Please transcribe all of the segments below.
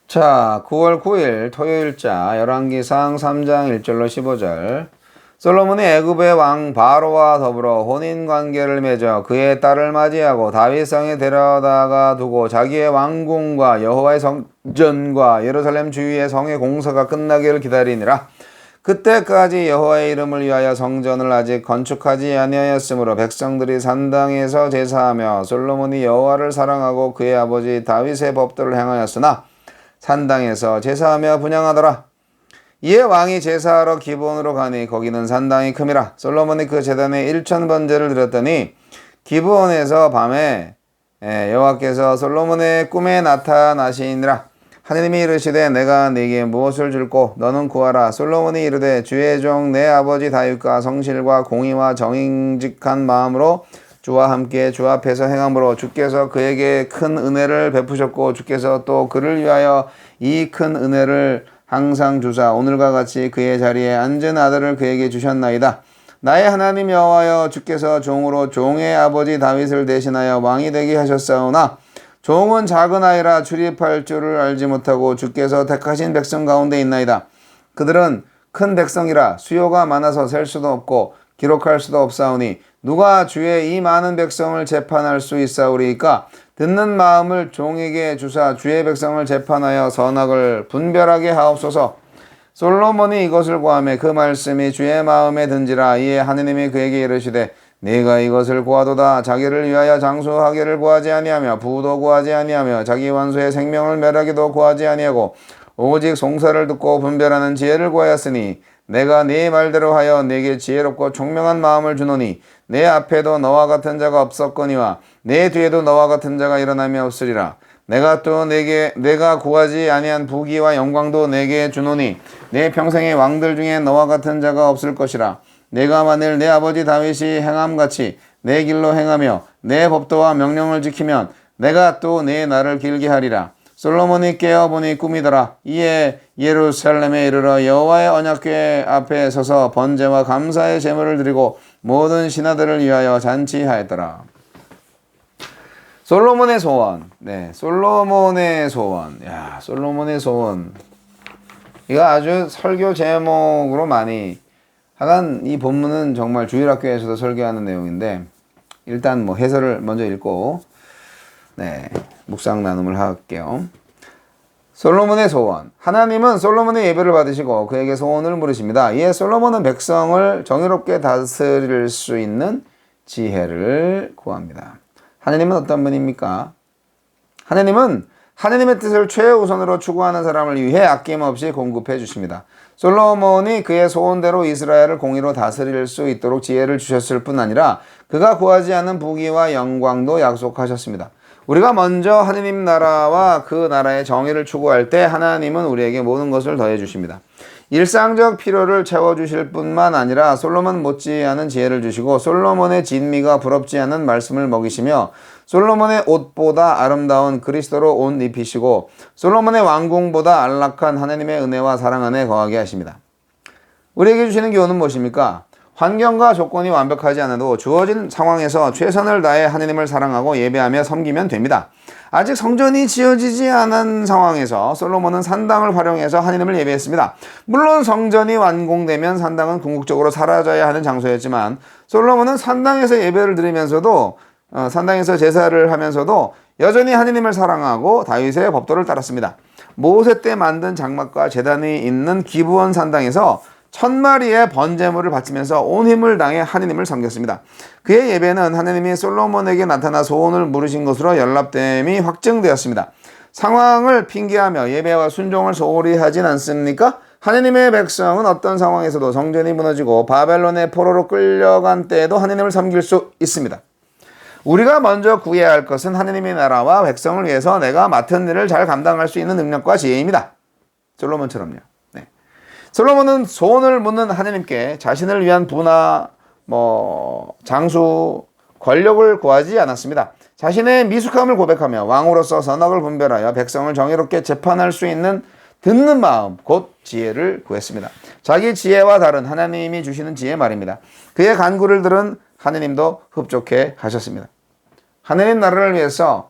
자, 9월 9일 토요일자 열왕기상 3장 1절로 15절. 솔로몬이 애굽의 왕 바로와 더불어 혼인관계를 맺어 그의 딸을 맞이하고 다윗성에 데려다가 두고 자기의 왕궁과 여호와의 성전과 예루살렘 주위의 성의 공사가 끝나기를 기다리니라. 그때까지 여호와의 이름을 위하여 성전을 아직 건축하지 아니하였으므로 백성들이 산당에서 제사하며 솔로몬이 여호와를 사랑하고 그의 아버지 다윗의 법도를 행하였으나 산당에서 제사하며 분향하더라. 이에 왕이 제사하러 기브온으로 가니 거기는 산당이 큼이라. 솔로몬이 그 제단에 1000번제를 드렸더니 기브온에서 밤에 여호와께서 솔로몬의 꿈에 나타나시니라. 하느님이 이르시되 내가 네게 무엇을 줄꼬 너는 구하라. 솔로몬이 이르되 주의 종 내 아버지 다윗과 성실과 공의와 정직한 마음으로 주와 함께 주 앞에서 행함으로 주께서 그에게 큰 은혜를 베푸셨고 주께서 또 그를 위하여 이 큰 은혜를 항상 주사 오늘과 같이 그의 자리에 앉은 아들을 그에게 주셨나이다. 나의 하나님 여호와여 주께서 종으로 종의 아버지 다윗을 대신하여 왕이 되게 하셨사오나 종은 작은 아이라 출입할 줄을 알지 못하고 주께서 택하신 백성 가운데 있나이다. 그들은 큰 백성이라 수요가 많아서 셀 수도 없고 기록할 수도 없사오니 누가 주의 이 많은 백성을 재판할 수 있사오리이까. 듣는 마음을 종에게 주사 주의 백성을 재판하여 선악을 분별하게 하옵소서. 솔로몬이 이것을 구하매 그 말씀이 주의 마음에 든지라. 이에 하느님이 그에게 이르시되 네가 이것을 구하도다. 자기를 위하여 장수하기를 구하지 아니하며 부도 구하지 아니하며 자기 원수의 생명을 멸하기도 구하지 아니하고 오직 송사를 듣고 분별하는 지혜를 구하였으니 내가 네 말대로 하여 네게 지혜롭고 총명한 마음을 주노니 내 앞에도 너와 같은 자가 없었거니와 내 뒤에도 너와 같은 자가 일어남이 없으리라. 내가 또 내가 구하지 아니한 부귀와 영광도 내게 주노니 내 평생의 왕들 중에 너와 같은 자가 없을 것이라. 내가 만일 내 아버지 다윗이 행함같이 내 길로 행하며 내 법도와 명령을 지키면 내가 또 내 날을 길게 하리라. 솔로몬이 깨어보니 꿈이더라. 이에 예루살렘에 이르러 여호와의 언약궤 앞에 서서 번제와 감사의 제물을 드리고 모든 신하들을 위하여 잔치하였더라. 솔로몬의 소원. 네, 솔로몬의 소원. 야, 솔로몬의 소원. 이거 아주 설교 제목으로 많이 하간 이 본문은 정말 주일학교에서도 설교하는 내용인데 일단 뭐 해설을 먼저 읽고 묵상 나눔을 할게요. 솔로몬의 소원. 하나님은 솔로몬의 예배를 받으시고 그에게 소원을 물으십니다. 이에 솔로몬은 백성을 정의롭게 다스릴 수 있는 지혜를 구합니다. 하나님은 어떤 분입니까? 하나님은 하나님의 뜻을 최우선으로 추구하는 사람을 위해 아낌없이 공급해 주십니다. 솔로몬이 그의 소원대로 이스라엘을 공의로 다스릴 수 있도록 지혜를 주셨을 뿐 아니라 그가 구하지 않은 부귀와 영광도 약속하셨습니다. 우리가 먼저 하느님 나라와 그 나라의 정의를 추구할 때 하나님은 우리에게 모든 것을 더해 주십니다. 일상적 필요를 채워주실 뿐만 아니라 솔로몬 못지않은 지혜를 주시고 솔로몬의 진미가 부럽지 않은 말씀을 먹이시며 솔로몬의 옷보다 아름다운 그리스도로 옷 입히시고 솔로몬의 왕궁보다 안락한 하나님의 은혜와 사랑 안에 거하게 하십니다. 우리에게 주시는 교훈은 무엇입니까? 환경과 조건이 완벽하지 않아도 주어진 상황에서 최선을 다해 하나님을 사랑하고 예배하며 섬기면 됩니다. 아직 성전이 지어지지 않은 상황에서 솔로몬은 산당을 활용해서 하나님을 예배했습니다. 물론 성전이 완공되면 산당은 궁극적으로 사라져야 하는 장소였지만 솔로몬은 산당에서 예배를 드리면서도 산당에서 제사를 하면서도 여전히 하나님을 사랑하고 다윗의 법도를 따랐습니다. 모세 때 만든 장막과 제단이 있는 기브온 산당에서 1000마리의 번제물을 바치면서 온 힘을 다해 하느님을 섬겼습니다. 그의 예배는 하느님이 솔로몬에게 나타나 소원을 물으신 것으로 연락됨이 확증되었습니다. 상황을 핑계하며 예배와 순종을 소홀히 하진 않습니까? 하느님의 백성은 어떤 상황에서도 성전이 무너지고 바벨론의 포로로 끌려간 때에도 하느님을 섬길 수 있습니다. 우리가 먼저 구해야 할 것은 하느님의 나라와 백성을 위해서 내가 맡은 일을 잘 감당할 수 있는 능력과 지혜입니다. 솔로몬처럼요. 솔로몬은 소원을 묻는 하느님께 자신을 위한 부나 장수, 권력을 구하지 않았습니다. 자신의 미숙함을 고백하며 왕으로서 선악을 분별하여 백성을 정의롭게 재판할 수 있는 듣는 마음, 곧 지혜를 구했습니다. 자기 지혜와 다른 하나님이 주시는 지혜 말입니다. 그의 간구를 들은 하느님도 흡족해 하셨습니다. 하느님 나라를 위해서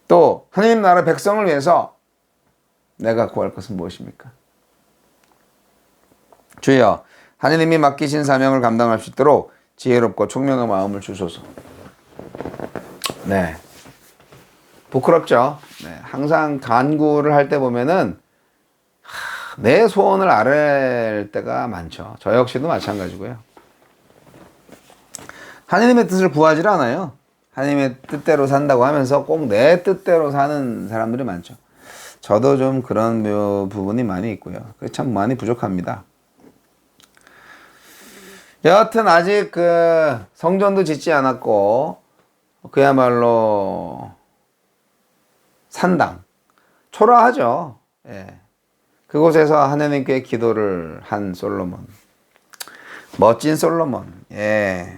또 하느님 나라 백성을 위해서 내가 구할 것은 무엇입니까? 주여, 하느님이 맡기신 사명을 감당할 수 있도록 지혜롭고 총명한 마음을 주소서. 네. 부끄럽죠? 네. 항상 간구를 할 때 보면은 내 소원을 아뢰을 때가 많죠. 저 역시도 마찬가지고요. 하느님의 뜻을 구하지 않아요. 하느님의 뜻대로 산다고 하면서 꼭 내 뜻대로 사는 사람들이 많죠. 저도 좀 그런 부분이 많이 있고요. 참 많이 부족합니다. 여하튼 아직 그 성전도 짓지 않았고 그야말로 산당 초라하죠. 예. 그곳에서 하느님께 기도를 한 솔로몬, 멋진 솔로몬. 예.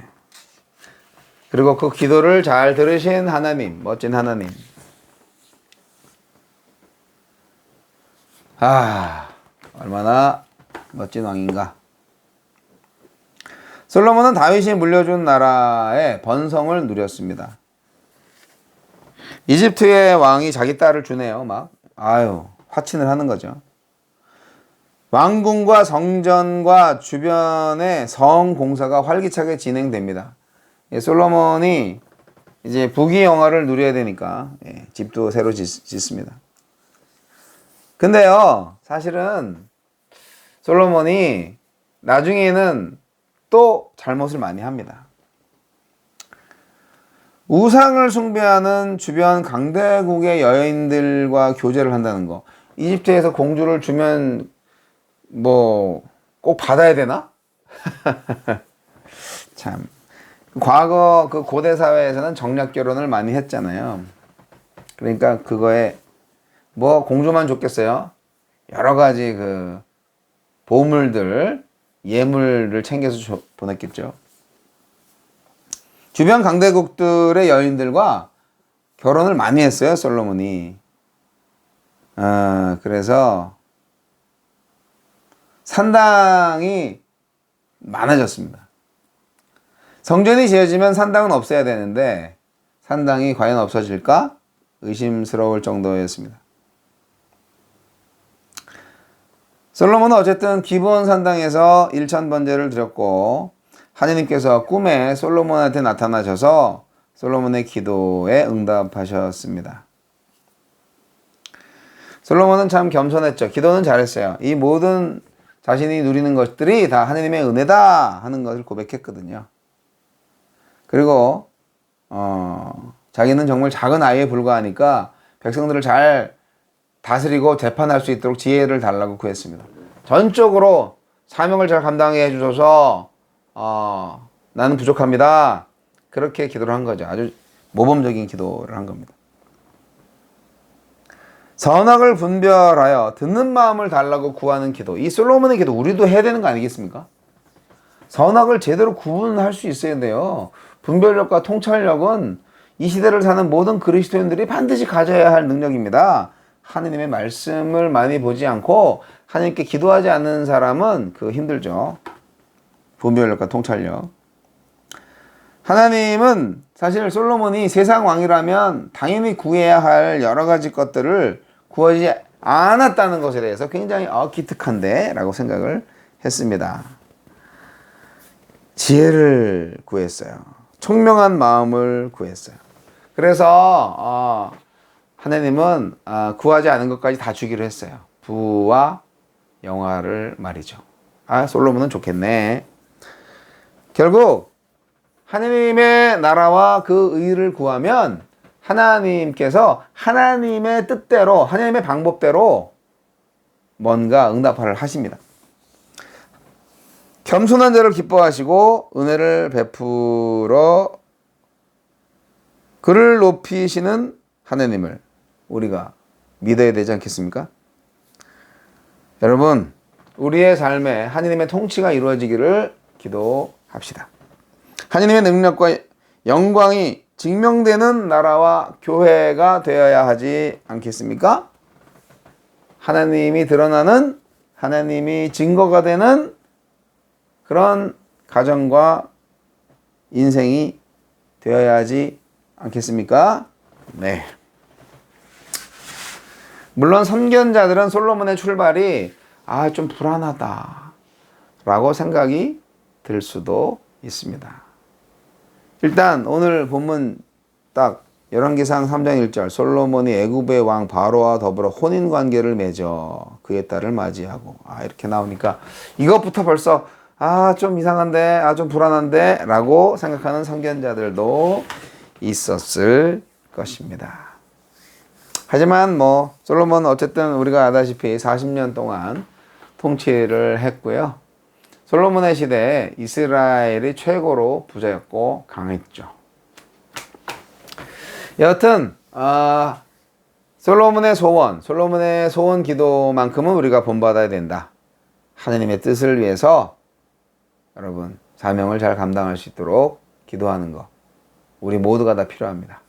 그리고 그 기도를 잘 들으신 하나님, 멋진 하나님. 얼마나 멋진 왕인가. 솔로몬은 다윗이 물려준 나라의 번성을 누렸습니다. 이집트의 왕이 자기 딸을 주네요. 화친을 하는 거죠. 왕궁과 성전과 주변의 성 공사가 활기차게 진행됩니다. 솔로몬이 이제 부귀영화를 누려야 되니까 집도 새로 짓습니다. 근데요, 사실은 솔로몬이 나중에는 또 잘못을 많이 합니다. 우상을 숭배하는 주변 강대국의 여인들과 교제를 한다는 거. 이집트에서 공주를 주면 꼭 받아야 되나? 참. 과거 그 고대 사회에서는 정략 결혼을 많이 했잖아요. 그러니까 그거에 공주만 줬겠어요? 여러 가지 그 보물들, 예물을 챙겨서 보냈겠죠. 주변 강대국들의 여인들과 결혼을 많이 했어요, 솔로몬이. 그래서 산당이 많아졌습니다. 성전이 지어지면 산당은 없어야 되는데 산당이 과연 없어질까? 의심스러울 정도였습니다. 솔로몬은 어쨌든 기브온 산당에서 일천번제를 드렸고 하느님께서 꿈에 솔로몬한테 나타나셔서 솔로몬의 기도에 응답하셨습니다. 솔로몬은 참 겸손했죠. 기도는 잘했어요. 이 모든 자신이 누리는 것들이 다 하느님의 은혜다 하는 것을 고백했거든요. 그리고 자기는 정말 작은 아이에 불과하니까 백성들을 잘 다스리고 재판할 수 있도록 지혜를 달라고 구했습니다. 전적으로 사명을 잘 감당해 주셔서 나는 부족합니다. 그렇게 기도를 한 거죠. 아주 모범적인 기도를 한 겁니다. 선악을 분별하여 듣는 마음을 달라고 구하는 기도. 이 솔로몬의 기도 우리도 해야 되는 거 아니겠습니까? 선악을 제대로 구분할 수 있어야 돼요. 분별력과 통찰력은 이 시대를 사는 모든 그리스도인들이 반드시 가져야 할 능력입니다. 하느님의 말씀을 많이 보지 않고 하느님께 기도하지 않는 사람은 힘들죠. 분별력과 통찰력. 하나님은 사실 솔로몬이 세상 왕이라면 당연히 구해야 할 여러 가지 것들을 구하지 않았다는 것에 대해서 굉장히 기특한데 라고 생각을 했습니다. 지혜를 구했어요. 총명한 마음을 구했어요. 그래서 하나님은 구하지 않은 것까지 다 주기로 했어요. 부와 영화를 말이죠. 솔로몬은 좋겠네. 결국 하나님의 나라와 그 의를 구하면 하나님께서 하나님의 뜻대로 하나님의 방법대로 뭔가 응답을 하십니다. 겸손한 자를 기뻐하시고 은혜를 베풀어 그를 높이시는 하나님을 우리가 믿어야 되지 않겠습니까? 여러분, 우리의 삶에 하나님의 통치가 이루어지기를 기도합시다. 하나님의 능력과 영광이 증명되는 나라와 교회가 되어야 하지 않겠습니까? 하나님이 드러나는, 하나님이 증거가 되는 그런 가정과 인생이 되어야 하지 않겠습니까? 네. 물론 선견자들은 솔로몬의 출발이 좀 불안하다 라고 생각이 들 수도 있습니다. 일단 오늘 본문 딱 열왕기상 3장 1절 솔로몬이 애굽의 왕 바로와 더불어 혼인관계를 맺어 그의 딸을 맞이하고 이렇게 나오니까 이것부터 벌써 좀 이상한데 좀 불안한데 라고 생각하는 선견자들도 있었을 것입니다. 하지만 솔로몬은 어쨌든 우리가 아다시피 40년 동안 통치를 했고요. 솔로몬의 시대에 이스라엘이 최고로 부자였고 강했죠. 여하튼 솔로몬의 소원 기도만큼은 우리가 본받아야 된다. 하느님의 뜻을 위해서 여러분 사명을 잘 감당할 수 있도록 기도하는 것 우리 모두가 다 필요합니다.